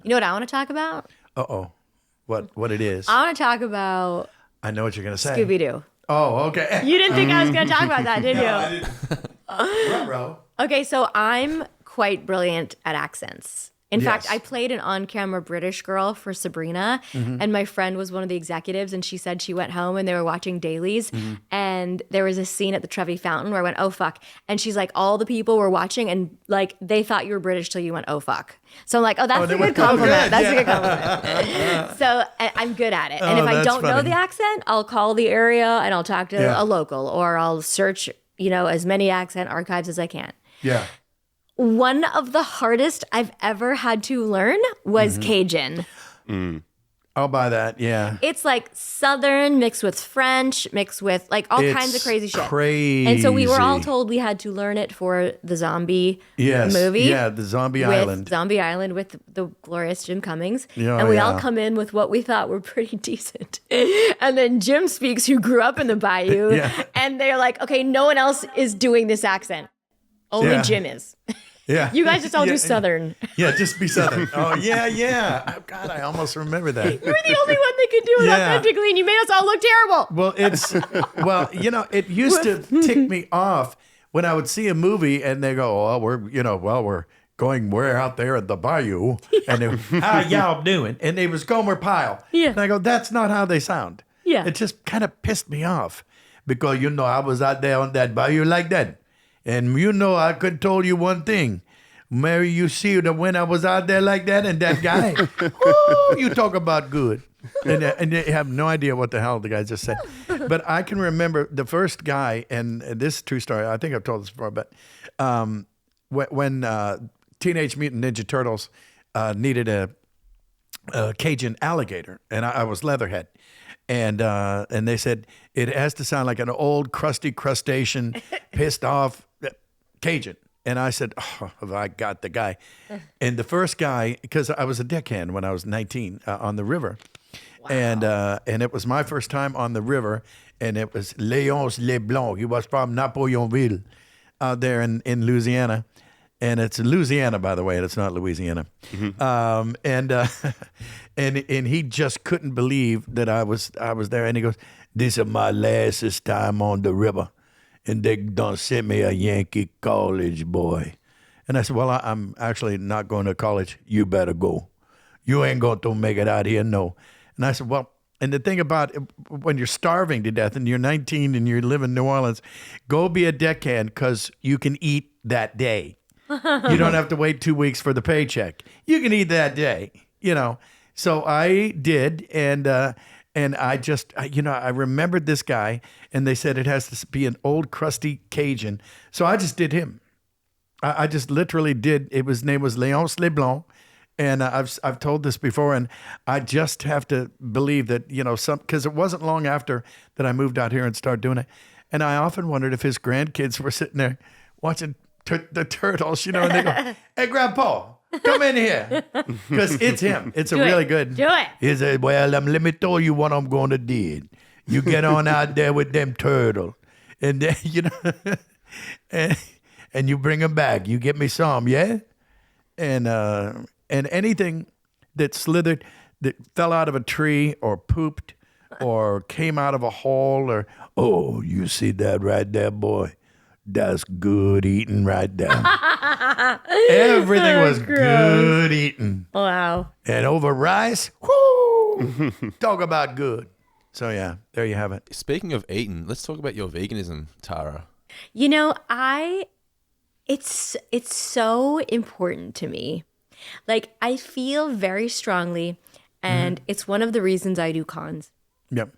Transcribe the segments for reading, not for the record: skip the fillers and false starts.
You know what I want to talk about? Uh-oh. What it is? I want to talk about I know what you're going to say. Scooby-Doo. Oh, okay. You didn't think I was going to talk about that, did you? I didn't. Ruh-roh. Okay, so I'm quite brilliant at accents. In fact, Yes. I played an on-camera British girl for Sabrina, and my friend was one of the executives, and she said she went home and they were watching dailies, and there was a scene at the Trevi Fountain where I went, oh, fuck. And she's like, all the people were watching, and like they thought you were British till you went, oh, fuck. So I'm like, oh, that's a good compliment. That's a good compliment. So I'm good at it. And if I that's don't know funny. the accent, I'll call the area and I'll talk to Yeah. a local, or I'll search, as many accent archives as I can. Yeah. One of the hardest I've ever had to learn was Cajun. I'll buy that. Yeah. It's like Southern mixed with French, mixed with like all kinds of crazy shit. Crazy. And so we were all told we had to learn it for the zombie movie. Yeah, the Zombie Island. Zombie Island with the glorious Jim Cummings. Yeah, and we all yeah. come in with what we thought were pretty decent. And then Jim speaks, who grew up in the Bayou. Yeah. And they're like, okay, no one else is doing this accent. Only Yeah. Jim is. Yeah. You guys just all Yeah. do Southern. Yeah, just be Southern. Oh, yeah. Oh, God, I almost remember that. You're the only one that could do it Yeah. authentically, and you made us all look terrible. Well, it used to tick me off when I would see a movie and they go, oh, we're out there at the bayou. And they, how y'all doing? And it was Gomer Pyle. Yeah. And I go, that's not how they sound. Yeah. It just kind of pissed me off because, I was out there on that bayou like that. And I could told you one thing. Mary, you see that when I was out there like that and that guy, whoo, you talk about good. And you have no idea what the hell the guy just said. But I can remember the first guy, and this is a true story. I think I've told this before, but when Teenage Mutant Ninja Turtles needed a Cajun alligator, and I was Leatherhead. And they said, it has to sound like an old crusty crustacean, pissed off Cajun. And I said, oh, have I got the guy? And the first guy, because I was a deckhand when I was 19 on the river. Wow. And it was my first time on the river. And it was Léonce Leblanc. He was from Napoleonville out there in Louisiana. And it's Louisiana, by the way, and it's not Louisiana. And he just couldn't believe that I was there. And he goes, this is my last time on the river. And they done sent me a Yankee college boy. And I said, well, I'm actually not going to college. You better go. You ain't going to make it out here, no. And I said, well, and the thing about it, when you're starving to death and you're 19 and you live in New Orleans, go be a deckhand because you can eat that day. You don't have to wait 2 weeks for the paycheck. You can eat that day, So I did, and I just, I remembered this guy, and they said it has to be an old crusty Cajun. So I just did him. I just literally did. His name was Léonce Leblanc, and I've told this before, and I just have to believe that, because it wasn't long after that I moved out here and started doing it. And I often wondered if his grandkids were sitting there watching the turtles, and they go, hey, Grandpa, come in here. Because it's him. It's really good. Do it. He said, well, let me tell you what I'm going to do. You get on out there with them turtles. And then, and you bring them back. You get me some, yeah? And anything that slithered, that fell out of a tree or pooped or came out of a hole or, oh, you see that right there, boy? That's good eating right there. Everything was good eating. Wow. And over rice, whoo, talk about good. So yeah, there you have it. Speaking of eating, let's talk about your veganism, Tara. It's so important to me. Like, I feel very strongly, and it's one of the reasons I do cons. Yep.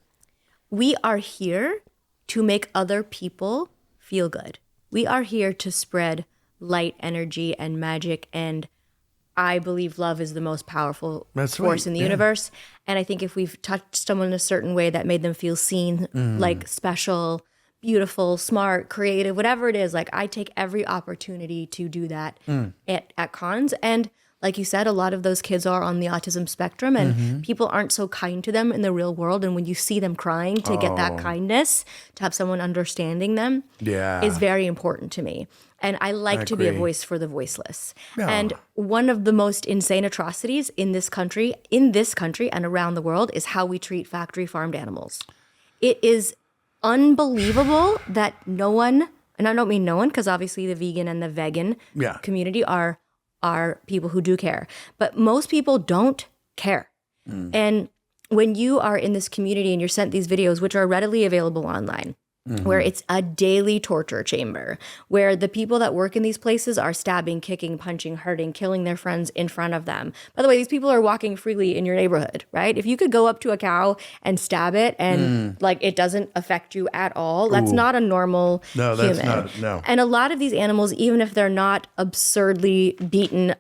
We are here to make other people feel good. We are here to spread light, energy, and magic, and I believe love is the most powerful force in the universe. And I think if we've touched someone in a certain way that made them feel seen, like special, beautiful, smart, creative, whatever it is, like I take every opportunity to do that at cons. And like you said, a lot of those kids are on the autism spectrum, and people aren't so kind to them in the real world. And when you see them crying, to get that kindness, to have someone understanding them, is very important to me. And I like to be a voice for the voiceless. And one of the most insane atrocities in this country and around the world is how we treat factory farmed animals. It is unbelievable that no one, and I don't mean no one, because obviously the vegan and the vegan community are people who do care, but most people don't care. And when you are in this community and you're sent these videos, which are readily available online, where it's a daily torture chamber, where the people that work in these places are stabbing, kicking, punching, hurting, killing their friends in front of them. By the way, these people are walking freely in your neighborhood, right? If you could go up to a cow and stab it and like it doesn't affect you at all, that's not a normal human. That's not, no. And a lot of these animals, even if they're not absurdly beaten,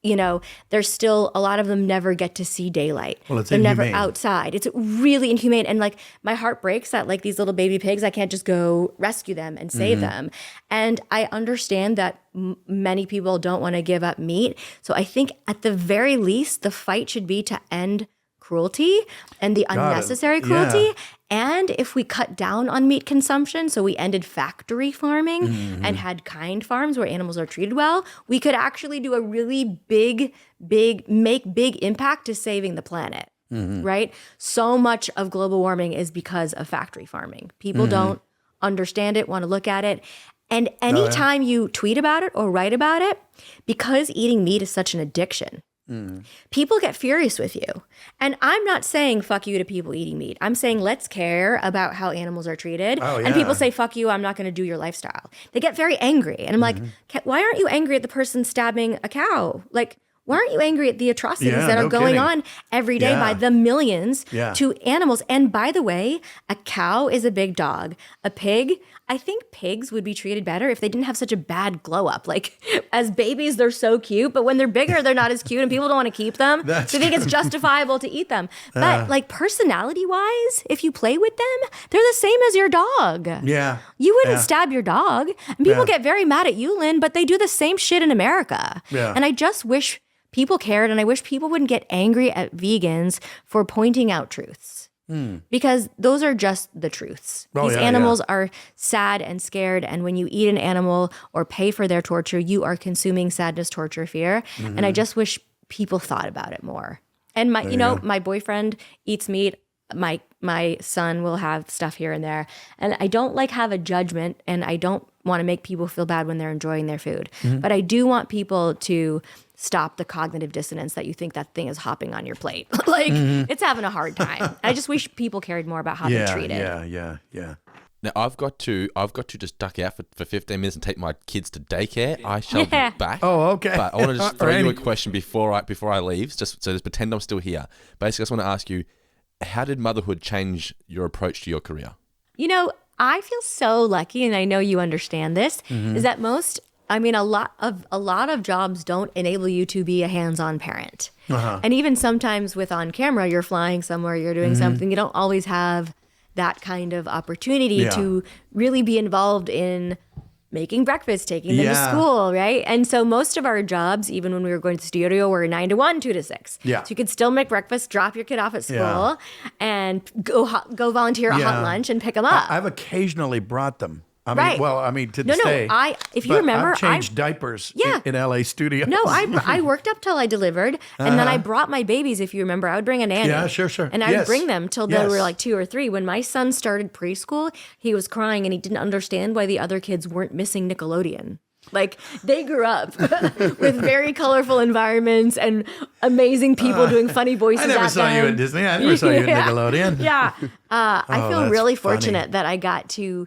you know, there's still, a lot of them never get to see daylight. Well, it's They're inhumane. never outside. It's really inhumane. And like, my heart breaks that like these little baby pigs, I can't just go rescue them and save them. And I understand that many people don't want to give up meat. So I think at the very least, the fight should be to end cruelty and the unnecessary cruelty. And if we cut down on meat consumption, so we ended factory farming and had kind farms where animals are treated well, we could actually do a really make big impact to saving the planet, right? So much of global warming is because of factory farming. People don't understand it, want to look at it. And anytime you tweet about it or write about it, because eating meat is such an addiction, people get furious with you. And I'm not saying fuck you to people eating meat. I'm saying let's care about how animals are treated. And people say, fuck you, I'm not going to do your lifestyle. They get very angry. And I'm like, why aren't you angry at the person stabbing a cow? Like, why aren't you angry at the atrocities that are going on every day by the millions to animals? And by the way, a cow is a big dog. A pig, I think pigs would be treated better if they didn't have such a bad glow up. Like, as babies, they're so cute, but when they're bigger, they're not as cute and people don't want to keep them. So they think it's justifiable to eat them. But like, personality wise, if you play with them, they're the same as your dog. Yeah. You wouldn't stab your dog. And people get very mad at you, Lynn, but they do the same shit in America. And I just wish people cared, and I wish people wouldn't get angry at vegans for pointing out truths. Because those are just the truths. These animals are sad and scared, and when you eat an animal or pay for their torture, you are consuming sadness, torture, fear. And I just wish people thought about it more. And my boyfriend eats meat. My son will have stuff here and there, and I don't like have a judgment, and I don't want to make people feel bad when they're enjoying their food. But I do want people to stop the cognitive dissonance that you think that thing is hopping on your plate. Like, it's having a hard time. I just wish people cared more about how they treat it. Yeah. Now I've got to just duck out for 15 minutes and take my kids to daycare. I shall be back. Oh, okay. But I want to just throw you a question before I leave. Just pretend I'm still here. Basically, I just want to ask you, how did motherhood change your approach to your career? You know, I feel so lucky, and I know you understand this, is that a lot of jobs don't enable you to be a hands-on parent. And even sometimes with on camera, you're flying somewhere, you're doing something, you don't always have that kind of opportunity to really be involved in making breakfast, taking them to school, right? And so most of our jobs, even when we were going to the studio, were 9 to 1, 2 to 6. So you could still make breakfast, drop your kid off at school, and go volunteer at hot lunch and pick them up. I've occasionally brought them. To No, this day. if you remember, I've changed diapers in LA studios. No, I worked up till I delivered, and then I brought my babies. If you remember, I would bring a nanny. Yeah, sure. And I would bring them till they were like 2 or 3. When my son started preschool, he was crying, and he didn't understand why the other kids weren't missing Nickelodeon. Like, they grew up with very colorful environments and amazing people doing funny voices. I never saw you at Disney. I never saw you at Nickelodeon. I feel really fortunate that I got to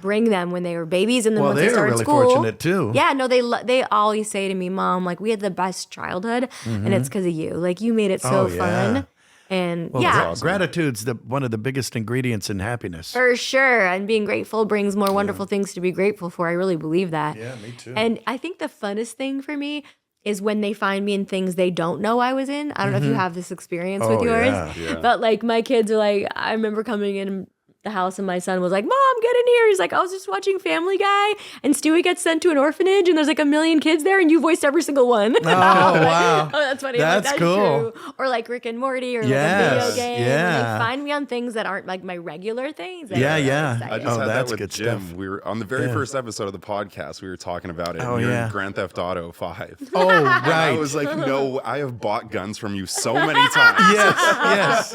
bring them when they were babies, and then once they started really school. Fortunate too. Yeah, no, they always say to me, "Mom, like, we had the best childhood, and it's because of you. Like, you made it so fun." And gratitude's one of the biggest ingredients in happiness. For sure. And being grateful brings more wonderful things to be grateful for. I really believe that. Yeah, me too. And I think the funnest thing for me is when they find me in things they don't know I was in. I don't know if you have this experience with yours. But like, my kids are like, I remember coming in the house and my son was like, Mom, get in here. He's like, I was just watching Family Guy and Stewie gets sent to an orphanage and there's like 1 million kids there and you voiced every single one. Oh, wow. Oh, that's funny. That's True. cool. Or like Rick and Morty or Yes, like a video game. yeah. And they find me on things that aren't like my regular things. Yeah, yeah. I just Oh, had that that's with good Jim. stuff. We were on the very first episode of the podcast. We were talking about it. Oh, and you're yeah. in Grand Theft Auto 5. Oh, And right. I was like, no, I have bought guns from you so many times. Yes.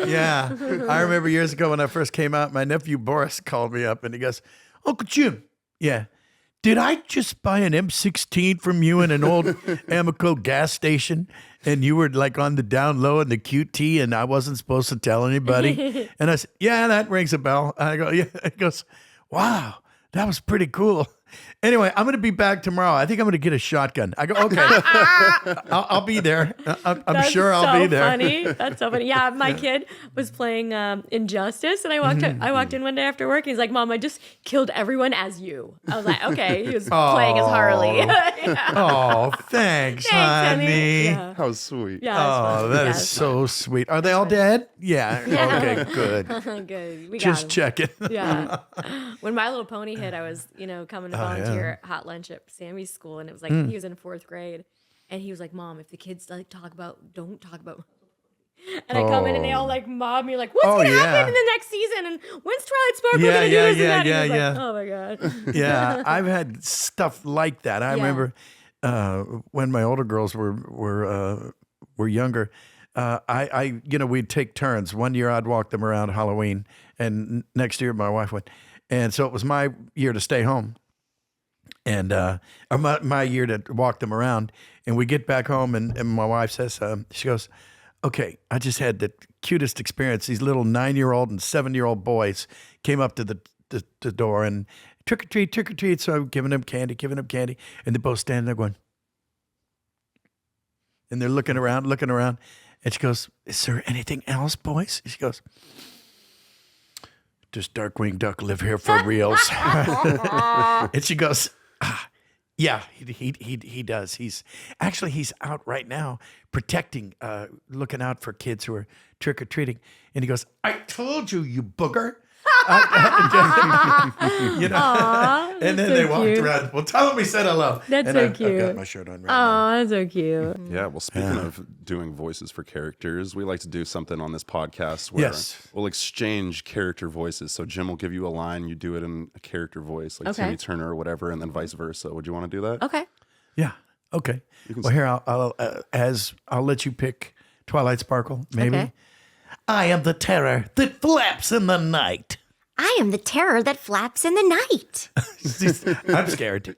Yeah. I remember years ago when I first came out, my nephew Boris called me up and he goes, Uncle Jim, yeah, did I just buy an M16 from you in an old Amoco gas station? And you were like on the down low in the QT and I wasn't supposed to tell anybody? And I said, yeah, that rings a bell. I go, yeah. He goes, wow, that was pretty cool. Anyway, I'm going to be back tomorrow. I think I'm going to get a shotgun. I go, okay, I'll be there. I'm sure I'll be there. Funny. That's so funny. Yeah, my kid was playing Injustice, and I walked in one day after work, and he's like, "Mom, I just killed everyone as you." I was like, "Okay." He was playing as Harley. Yeah. Oh, thanks, honey. Yeah. How sweet. Yeah, it's Oh, fun. that Yeah, is it's so sweet. Are they all dead? Yeah. Okay, good. fun. Good. We got Just him. checking. Yeah. When My Little Pony hit, I was, coming to volunteer at hot lunch at Sammy's school, and it was like he was in 4th grade, and he was like, "Mom, if the kids don't talk about," and I come in and they all like mob me, like, "What's gonna happen in the next season? And when's Twilight Spark? We're gonna do this and that." And he was like, "Oh my god." Yeah, I've had stuff like that. I remember when my older girls were younger. We'd take turns. One year I'd walk them around Halloween, and next year my wife would. And so it was my year to stay home, and my year to walk them around. And we get back home, and my wife says, she goes, "Okay, I just had the cutest experience. These little 9-year-old and 7-year-old boys came up to the door and trick or treat, trick or treat." So I'm giving them candy, and they're both standing there going, and they're looking around. And she goes, "Is there anything else, boys?" She goes, "Does Darkwing Duck live here for reals?" And she goes, "Yeah, he does. He's out right now protecting, looking out for kids who are trick or treating." And he goes, "I told you, you booger." Aww, and then so they walked cute. around. Well, tell him we said hello. That's and so I've cute. got my shirt on right now. Oh, that's so cute. Yeah, well, speaking of doing voices for characters, we like to do something on this podcast where we'll exchange character voices. So Jim will give you a line, you do it in a character voice, like Okay. Timmy Turner or whatever, and then vice versa. Would you want to do that? Okay. Yeah. Okay. Well, here I'll let you pick Twilight Sparkle. Maybe. Okay. I am the terror that flaps in the night. I am the terror that flaps in the night. I'm scared.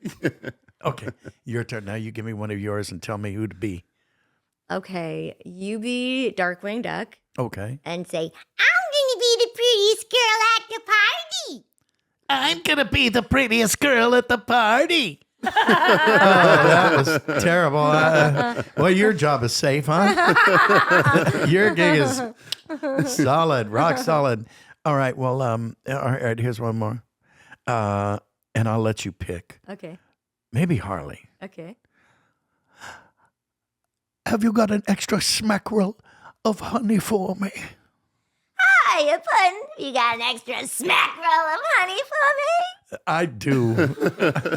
Okay, your turn. Now you give me one of yours and tell me who to be. Okay. You be Darkwing Duck. Okay. And say, I'm going to be the prettiest girl at the party. I'm going to be the prettiest girl at the party. Oh, that was terrible. Well, your job is safe, huh? Your gig is solid, rock solid. All right. Well, all right. Here's one more, and I'll let you pick. Okay. Maybe Harley. Okay. Have you got an extra smackerel of honey for me? Hiya, Pun. You got an extra smack roll of honey for me? I do.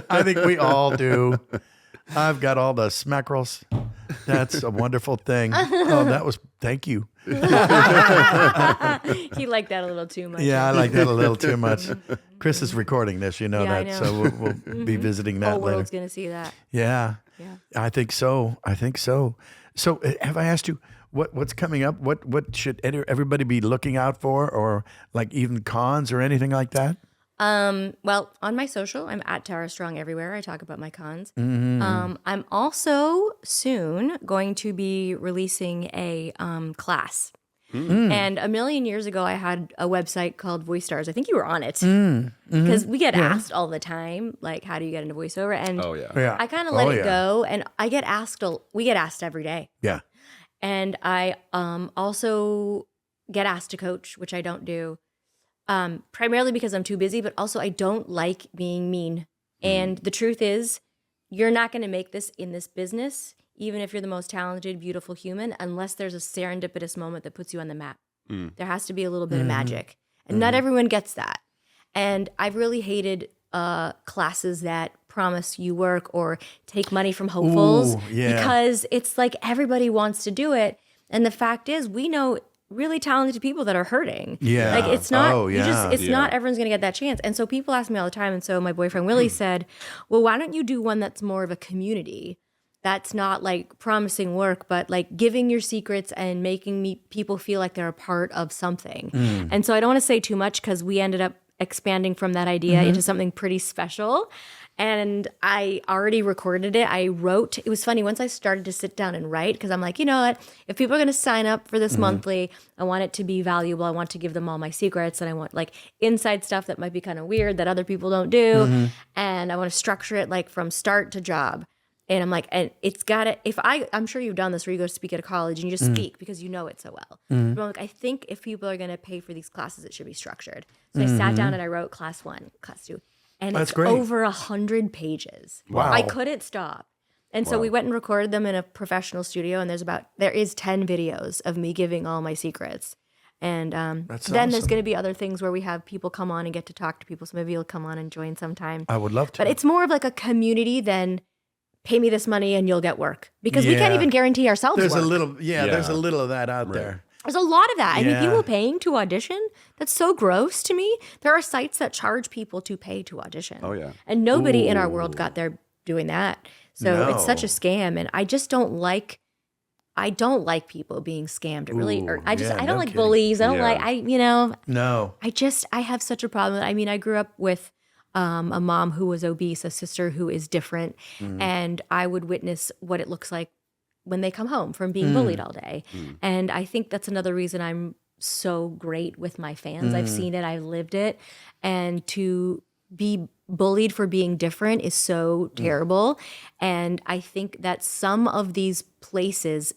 I think we all do. I've got all the smackerels. That's a wonderful thing. Oh, thank you. He liked that a little too much. Yeah, I like that a little too much. Chris is recording this, you know Yeah, I that, know. so we'll be visiting that Whole later. world's gonna see that. Yeah, Yeah. I think so. So, have I asked you what's coming up? What should everybody be looking out for, or like even cons or anything like that? Well, on my social, I'm at Tara Strong everywhere. I talk about my cons. I'm also soon going to be releasing a class. And a million years ago, I had a website called Voice Stars. I think you were on it because we get asked all the time, like, how do you get into voiceover? And Oh, yeah. Yeah, I kind of let it go, and I get asked. We get asked every day, Yeah, and I also get asked to coach, which I don't do. Primarily because I'm too busy, but also I don't like being mean. And the truth is, you're not going to make this in this business, even if you're the most talented, beautiful human, unless there's a serendipitous moment that puts you on the map. There has to be a little bit of magic. And not everyone gets that. And I've really hated classes that promise you work or take money from hopefuls because it's like everybody wants to do it. And the fact is, we know really talented people that are hurting. Yeah. Like it's not, it's not everyone's going to get that chance. And so people ask me all the time. And so my boyfriend Willie said, well, why don't you do one that's more of a community? That's not like promising work, but like giving your secrets and making people feel like they're a part of something. And so I don't want to say too much because we ended up expanding from that idea into something pretty special. And I already recorded it. I wrote, it was funny, once I started to sit down and write, because I'm like, you know what, if people are going to sign up for this monthly, I want it to be valuable. I want to give them all my secrets, and I want like inside stuff that might be kind of weird that other people don't do. And I want to structure it like from start to job. And I'm like, and it's got to, I'm sure you've done this where you go to speak at a college and you just speak because you know it so well. But I'm like, I think if people are going to pay for these classes, it should be structured. So I sat down and I wrote class 1, class 2. And That's it's great. over 100 pages. Wow. I couldn't stop. And so we went and recorded them in a professional studio. And there is 10 videos of me giving all my secrets. And then there's awesome. going to be other things where we have people come on and get to talk to people. So maybe you'll come on and join sometime. I would love to. But it's more of like a community than pay me this money and you'll get work. Because we can't Yeah. even guarantee ourselves There's work. there's a little of that out there. There's a lot of that. I mean, Yeah. people paying to audition, that's so gross to me. There are sites that charge people to pay to audition. Oh, yeah. And nobody in our world got there doing that. So it's such a scam. And I just don't like people being scammed. It really, or I don't no like kidding. bullies. I don't No. I have such a problem. I mean, I grew up with a mom who was obese, a sister who is different. And I would witness what it looks like when they come home from being bullied all day. And I think that's another reason I'm so great with my fans. I've seen it, I've lived it. And to be bullied for being different is so terrible. And I think that some of these places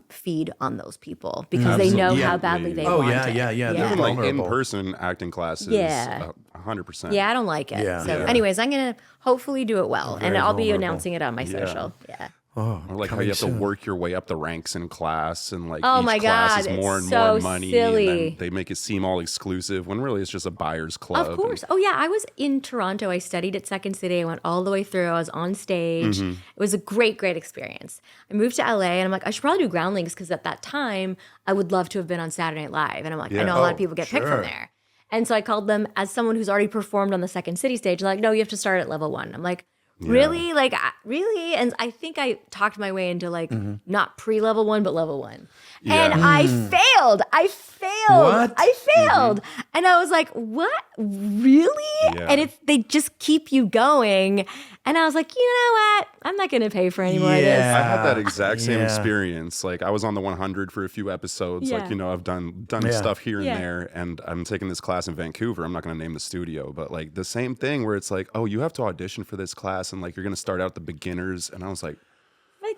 feed on those people because they know how badly they want it. They're Even like vulnerable. in-person acting classes, Yeah. 100%. Yeah, I don't like it. Yeah. So Yeah. anyways, I'm going to hopefully do it well. And I'll be vulnerable. announcing it on my social. Yeah. Oh, Or like how you have to work your way up the ranks in class, and like Oh each my class God, is more and it's more so money, silly. and then they make it seem all exclusive when really it's just a buyer's club. Of course. Oh, yeah. I was in Toronto. I studied at Second City. I went all the way through. I was on stage. It was a great, great experience. I moved to LA and I'm like, I should probably do Groundlings because at that time, I would love to have been on Saturday Night Live. And I'm like, I know a lot of people get picked from there. And so I called them as someone who's already performed on the Second City stage. They're like, no, you have to start at level 1. I'm like, really? Like, really? And I think I talked my way into like not pre-level 1, but level 1. And I failed. What? I failed. And I was like, what? Really? Yeah. And they just keep you going. And I was like, you know what? I'm not going to pay for any more of this. I had that exact same Yeah. experience. Like I was on the 100 for a few episodes. Yeah. Like, you know, I've done stuff here and there, and I'm taking this class in Vancouver. I'm not going to name the studio, but like the same thing where it's like, oh, you have to audition for this class, and like you're going to start out the beginners. And I was like,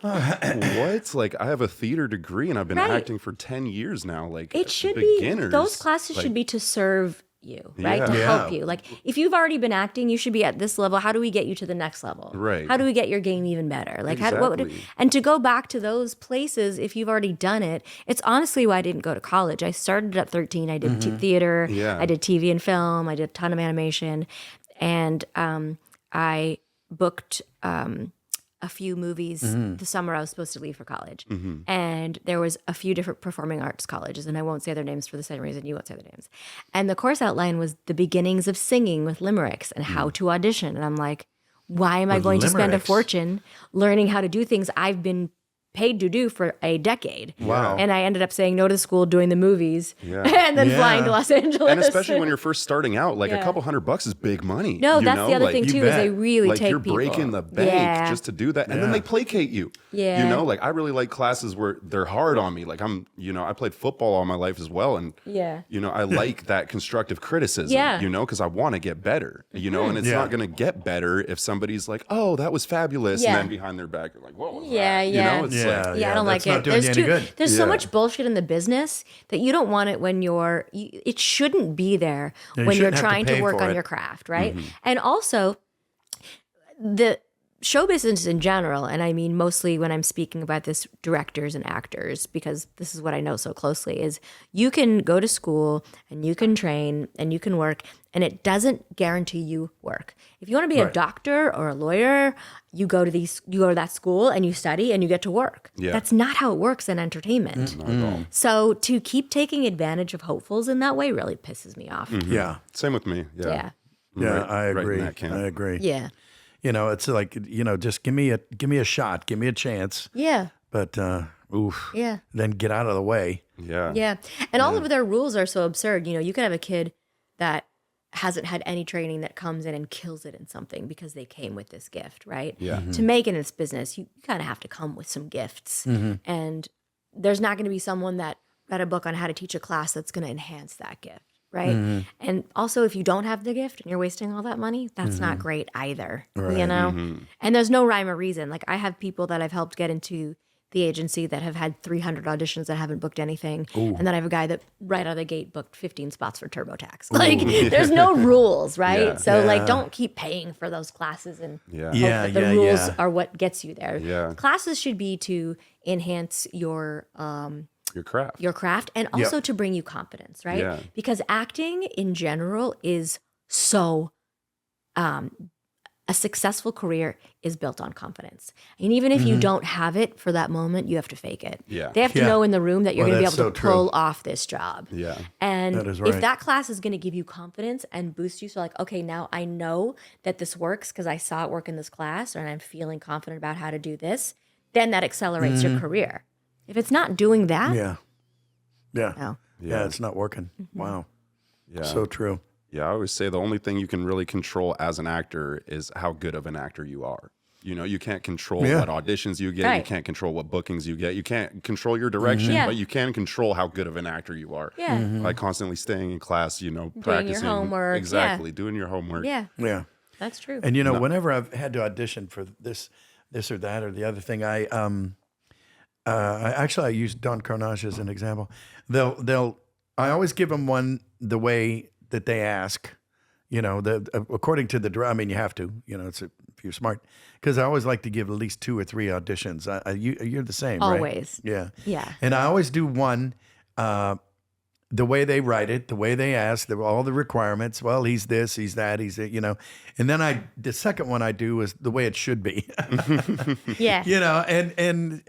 what? Like I have a theater degree and I've been Right. acting for 10 years now. Like It should beginners, be, those classes like, should be to serve you, right? Yeah. To Yeah. help you. Like if you've already been acting, you should be at this level. How do we get you to the next level? Right. How do we get your game even better? Like Exactly. and to go back to those places, if you've already done it, it's honestly why I didn't go to college. I started at 13. I did theater. Yeah. I did TV and film. I did a ton of animation. And I booked a few movies the summer I was supposed to leave for college. And there was a few different performing arts colleges, and I won't say their names for the same reason you won't say their names. And the course outline was the beginnings of singing with limericks and how to audition. And I'm like, why am I going to spend a limericks? fortune learning how to do things I've been paid to do for a decade? Wow. And I ended up saying no to school, doing the movies, Yeah. and then Yeah. flying to Los Angeles. And especially when you're first starting out, like Yeah. a couple $100 is big money. No, you that's know? the other Like, thing you too, is they bet. really like take you're people. breaking the bank Yeah. just to do that, and then Yeah. they placate you. Yeah. You know, like I really like classes where they're hard on me. Like I played football all my life as well, and Yeah. I like that constructive criticism. Yeah. Because I want to get better. And it's Yeah. not going to get better if somebody's like, "Oh, that was fabulous," Yeah. and then behind their back, you're like, "What was Yeah, that?" yeah. It's Yeah. like, Yeah, I don't that's like not it. doing you any good. There's so Yeah. much bullshit in the business that you don't want it when it shouldn't be there you when you're shouldn't have to trying to pay work for on it. your craft, right? And also the show business in general, and I mean mostly when I'm speaking about this, directors and actors, because this is what I know so closely, is you can go to school and you can train and you can work, and it doesn't guarantee you work. If you want to be a doctor or a lawyer, you go to that school and you study and you get to work. Yeah. That's not how it works in entertainment. Not at all. So to keep taking advantage of hopefuls in that way really pisses me off. Yeah. Same with me. Yeah. Yeah. Yeah, Right- I right in agree. that camp. I agree. Yeah. You know, it's like, you know, just give me a shot, give me a chance. Yeah. But oof. Yeah. Then get out of the way. Yeah. Yeah. And all of their rules are so absurd. You know, you could have a kid that hasn't had any training that comes in and kills it in something because they came with this gift, right? Yeah. To make it in this business, you kind of have to come with some gifts. And there's not going to be someone that read a book on how to teach a class that's going to enhance that gift, right? And also, if you don't have the gift and you're wasting all that money, that's not great either, you know? And there's no rhyme or reason. Like, I have people that I've helped get into the agency that have had 300 auditions that haven't booked anything. And then I have a guy that right out of the gate booked 15 spots for TurboTax. Like, there's no rules, right? Yeah. So, like, don't keep paying for those classes and Yeah. hope Yeah, that the yeah, rules yeah. are what gets you there. Yeah. Classes should be to enhance your Your craft. craft and also to bring you confidence, right? Yeah. Because acting in general is so a successful career is built on confidence. And even if you don't have it for that moment, you have to fake it. Yeah. They have to Yeah. know in the room that you're Well, going to be that's able to so true. pull off this job. Yeah. And That is if right. that class is going to give you confidence and boost you, so like, okay, now I know that this works because I saw it work in this class and I'm feeling confident about how to do this, then that accelerates your career. If it's not doing that, Yeah. Yeah. no. Yeah, it's not working. Wow. Yeah. So true. Yeah, I always say the only thing you can really control as an actor is how good of an actor you are. You know, you can't control Yeah. what auditions you get. You Right. can't control what bookings you get. You can't control your direction, Yeah. but you can control how good of an actor you are. Yeah. By constantly staying in class, you know, practicing. homework, yeah. Exactly. Doing your homework. Yeah, Yeah. that's true. And you know, whenever I've had to audition for this or that or the other thing, I use Don Carnage as an example. I always give them one the way that they ask. You know, according to the I mean, you have to. You know, if you're smart, because I always like to give at least 2 or 3 auditions. You're the same, right? Always. Yeah. Yeah. And I always do one. The way they write it, the way they ask, all the requirements. Well, he's this, he's that, he's it, you know. And then the second one I do is the way it should be. Yeah. You know, and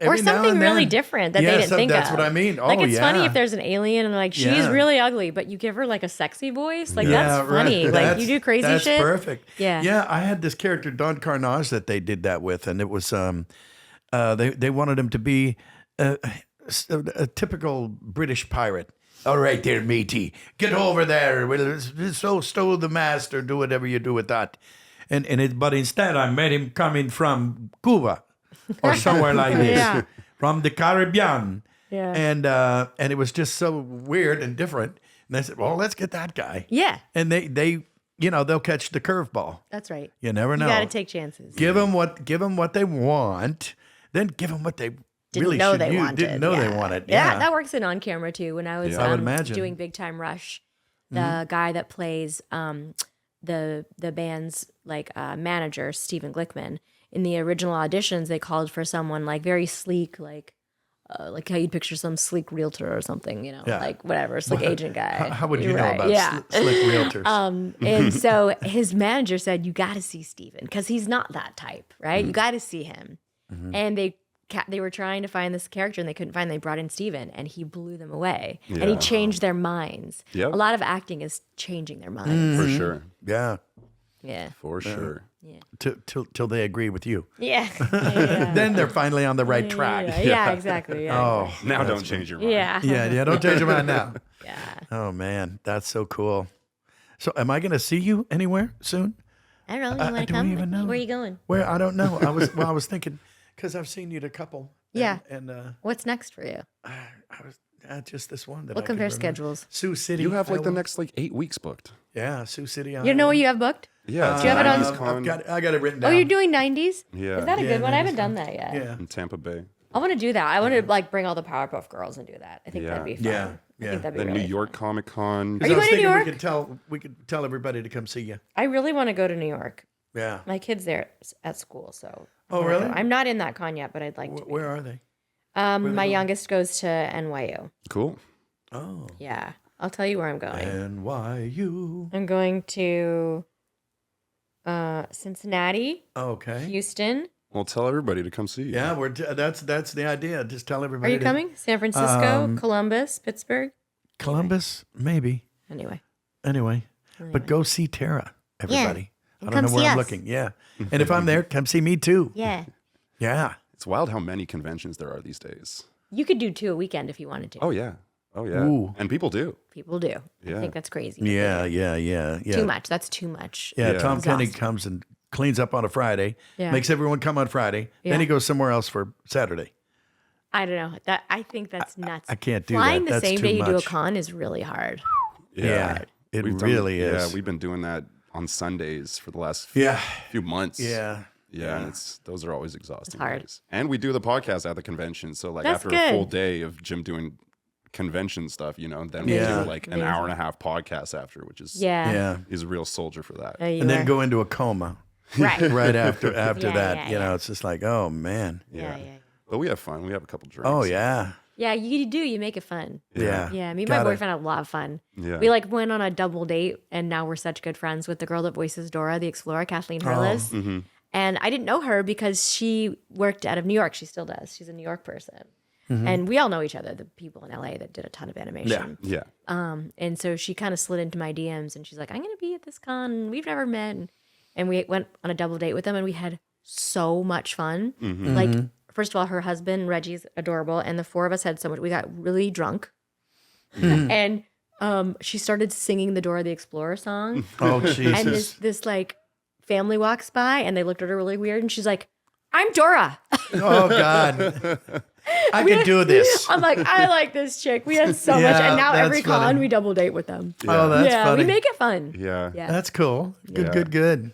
Or every now something and really then- different that Yeah, they didn't think that's of. what I mean. Like, Oh, it's funny yeah. if there's an alien and like, she's Yeah. really ugly, but you give her like a sexy voice. Like, Yeah, that's funny. right. Like, you do crazy that's shit. Perfect. Yeah. Yeah, I had this character, Don Carnage, that they did that with, and it was they wanted him to be a typical British pirate. All right there, matey. Get over there. We'll stow the mast or do whatever you do with that. But instead, I made him coming from Cuba or somewhere like this, Yeah. from the Caribbean. Yeah. And it was just so weird and different. And they said, well, let's get that guy. Yeah. And they they'll catch the curveball. That's right. You never know. You got to take chances. Give them what they want, then give them what they really know should they use. wanted. Didn't know they Yeah. wanted. Yeah, that works in on camera too. When I was I would imagine. doing Big Time Rush, the guy that plays the band's manager, Stephen Glickman, in the original auditions, they called for someone like very sleek, like how you'd picture some sleek realtor or something, you know, Yeah. like whatever, slick agent guy. How would you You're know right. about Yeah. slick realtors? And so his manager said, you got to see Steven because he's not that type, right? You got to see him. And they were trying to find this character and they couldn't find. They brought in Steven and he blew them away. And he Yeah. changed their minds. Yep. A lot of acting is changing their minds. For sure. Yeah, Yeah. For sure. till they agree with you. Yeah. Yeah. Then they're finally on the right track. Yeah, exactly. Yeah. Oh, Now don't change your mind. Yeah. yeah. Don't change your mind now. Yeah. Oh man, that's so cool. So, am I going to see you anywhere soon? I don't know. You want to don't come? even know. Where are you going? Where I don't know. I was thinking because I've seen you at a couple. Yeah. And What's next for you? I was just this one that We'll I could compare remember. schedules. Sioux City. You have like the Iowa. next 8 weeks booked. Yeah, Sioux City. You know what you have booked? Yeah. It's Do you have it on- 90s Con I got it written down. Oh, you're doing 90s? Yeah. Is that a Yeah, good one? I 90s haven't done that yet. Yeah. in Tampa Bay. I want to do that. I want to bring all the Powerpuff Girls and do that. I think Yeah. that'd be fun. Yeah, I yeah. think that'd be Then really New York fun. Comic Con. Are you I was going to New thinking York? We could tell everybody to come see you. I really want to go to New York. Yeah. My kid's there at school, so. Oh, really? I'm not in that con yet, but I'd like to. Where are they? My youngest goes to NYU. Cool. Oh. Yeah, I'll tell you where I'm going. NYU. I'm going to Cincinnati, Okay. Houston. Well, tell everybody to come see you. Yeah, that's the idea. Just tell Are everybody. you coming? San Francisco, Columbus, Pittsburgh. Columbus, maybe. Anyway. But go see Tara, everybody. And I don't know come where see I'm us. looking. Yeah. And if I'm there, come see me too. Yeah. Yeah. It's wild how many conventions there are these days. You could do 2 a weekend if you wanted to. Oh yeah. Ooh. And people do. People do. Yeah. I think that's crazy. Yeah. Too much. That's too much. Yeah, Yeah. Tom Kenny Exhausting. comes and cleans up on a Friday, Yeah. makes everyone come on Friday, Yeah. then he goes somewhere else for Saturday. I don't know. I think that's nuts. I can't do Flying that. the That's same too day you do a much. con is really hard. Yeah, it We've done- really is. Yeah, we've been doing that on Sundays for the last Yeah. few months. Yeah. Yeah, and those are always exhausting. hard. days. And we do the podcast at the convention. So like That's after good. a full day of Jim doing convention stuff, then we Yeah. do like an Amazing. hour and a half podcast after, which is Yeah. he's a real soldier for that. You And then are. go into a coma Right. right after Yeah, that. yeah, It's just like, oh man. Yeah. But we have fun. We have a couple drinks. Oh yeah. Yeah, you do. You make it fun. Yeah. Yeah, me and my Gotta- boyfriend had a lot of fun. Yeah. We went on a double date, and now we're such good friends with the girl that voices Dora, the explorer, Kathleen Oh, Hurlis. mm-hmm. And I didn't know her because she worked out of New York. She still does. She's a New York person. Mm-hmm. And we all know each other, the people in LA that did a ton of animation. Yeah. And so she kind of slid into my DMs, and she's like, I'm going to be at this con. We've never met. And we went on a double date with them, and we had so much fun. Mm-hmm. Like, first of all, her husband, Reggie's adorable. And the 4 of us had so much. We got really drunk. And she started singing the Dora the Explorer song. Oh Jesus. And this family walks by, and they looked at her really weird. And she's like, I'm Dora. Oh God. I could do this. I'm like, I like this chick. We had so much. Yeah, And now that's every con, funny. we double date with them. Oh, that's yeah, funny. we make it fun. Yeah. Yeah. That's cool. Good, Yeah. good.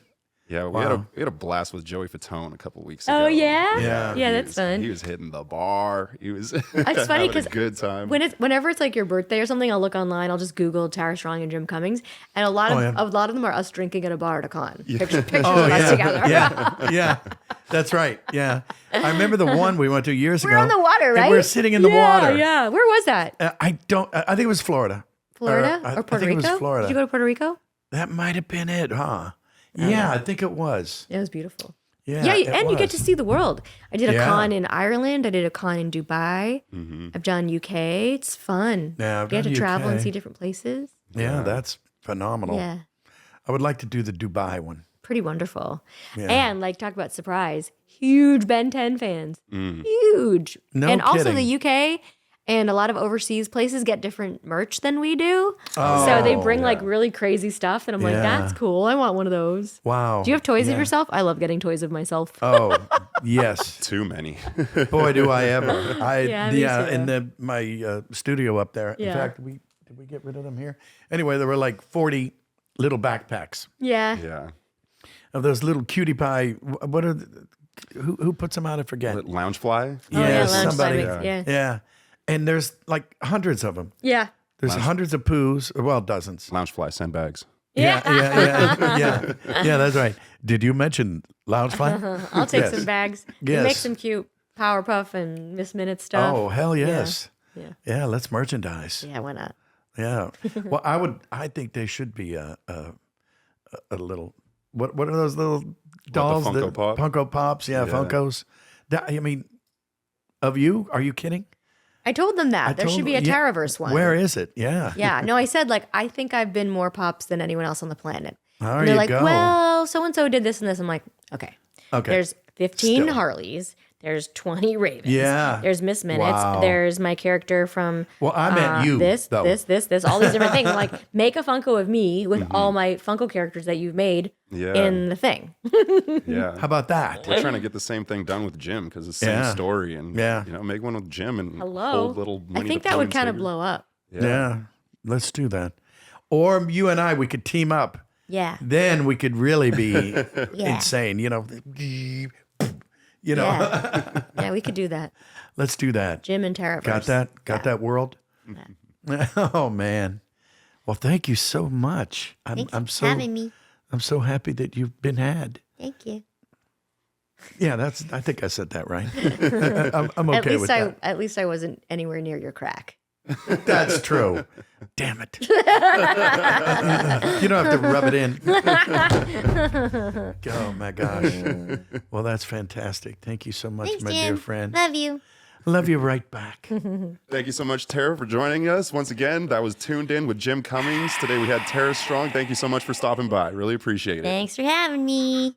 Yeah, Wow. we had a blast with Joey Fatone a couple weeks ago. Oh, yeah? Yeah. Yeah, He that's was- fun. He was hitting the bar. He was It's funny having a because good time. whenever it's like your birthday or something, I'll look online. I'll just Google Tara Strong and Jim Cummings, and a lot of them are us drinking at a bar at a con. Pictures Oh of us yeah. together. Yeah. That's right. Yeah. I remember the one we went to years ago. We're on the water, and right? We're sitting in the water. Yeah. Where was that? I think it was Florida. Florida I or Puerto think Rico? it was Florida. Did you go to Puerto Rico? That might have been it, huh? Yeah, I think it was. It was beautiful. Yeah. Yeah, it and you get was. to see the world. I did a Yeah. con in Ireland. I did a con in Dubai. I've done UK. It's fun. Yeah, I've Get to done travel and UK. see different places. Yeah, that's phenomenal. Yeah, I would like to do the Dubai one. pretty wonderful. Yeah. And talk about surprise, huge Ben 10 fans. Huge. No and also kidding. the UK and a lot of overseas places get different merch than we do. Oh, so they bring really crazy stuff. And I'm like, Yeah. that's cool. I want one of those. Wow. Do you have toys Yeah. of yourself? I love getting toys of myself. Oh, yes. Too many. Boy, do I ever. Yeah, me too. In my studio up there. In Yeah. fact, did we get rid of them here? Anyway, there were like 40 little backpacks Yeah. Yeah. of those little cutie pie. What are who puts them out? I forget. Loungefly. yeah, Lounge somebody. Fly makes- yeah. Yeah. And there's like hundreds of them. Yeah. There's hundreds of poos, well, dozens. Loungefly sandbags. Yeah. Yeah, that's right. Did you mention Loungefly? I'll take Yes. some bags. We Yes. make some cute Powerpuff and Miss Minute stuff. Oh, hell yes. Yeah. Yeah, let's merchandise. Yeah, why not? Yeah. Well, I think they should be a little. What are those little dolls? Funko Pop? Funko Pops. Yeah, Yeah. Funkos. I mean, of you? Are you kidding? I told them that. There should be a yeah. Taraverse one. Where is it? Yeah. Yeah. No, I said, I think I've been more Pops than anyone else on the planet. There And they're you like, go. well, so-and-so did this and this. I'm like, okay. Okay. There's 15 Still. Harleys. There's 20 Ravens. Yeah. There's Miss Minutes. Wow. There's my character from Well, I meant you, this, though. this, all these different things. Like, make a Funko of me with all my Funko characters that you've made Yeah. in the thing. Yeah. How about that? We're trying to get the same thing done with Jim because it's the same Yeah. story, and Yeah. make one with Jim and Hello. hold little. I Winnie think the that would Pooh kind of figure. blow up. Yeah. Let's do that. Or you and I, we could team up. Yeah. Then we could really be Yeah. insane. Yeah. Yeah, we could do that. Let's do that. Jim and Taraverse. Got that? Got that world? Oh man. Well, thank you so much. Thanks I'm for so having me. I'm so happy that you've been had. Thank you. Yeah, I think I said that right. I'm okay with that. At least I wasn't anywhere near your crack. That's true. Damn it. You don't have to rub it in. Oh, my gosh. Well, that's fantastic. Thank you so much, Thanks, my Jim. dear friend. Love you. Love you right back. Thank you so much, Tara, for joining us. Once again, that was Tuned In with Jim Cummings. Today we had Tara Strong. Thank you so much for stopping by. Really appreciate it. Thanks for having me.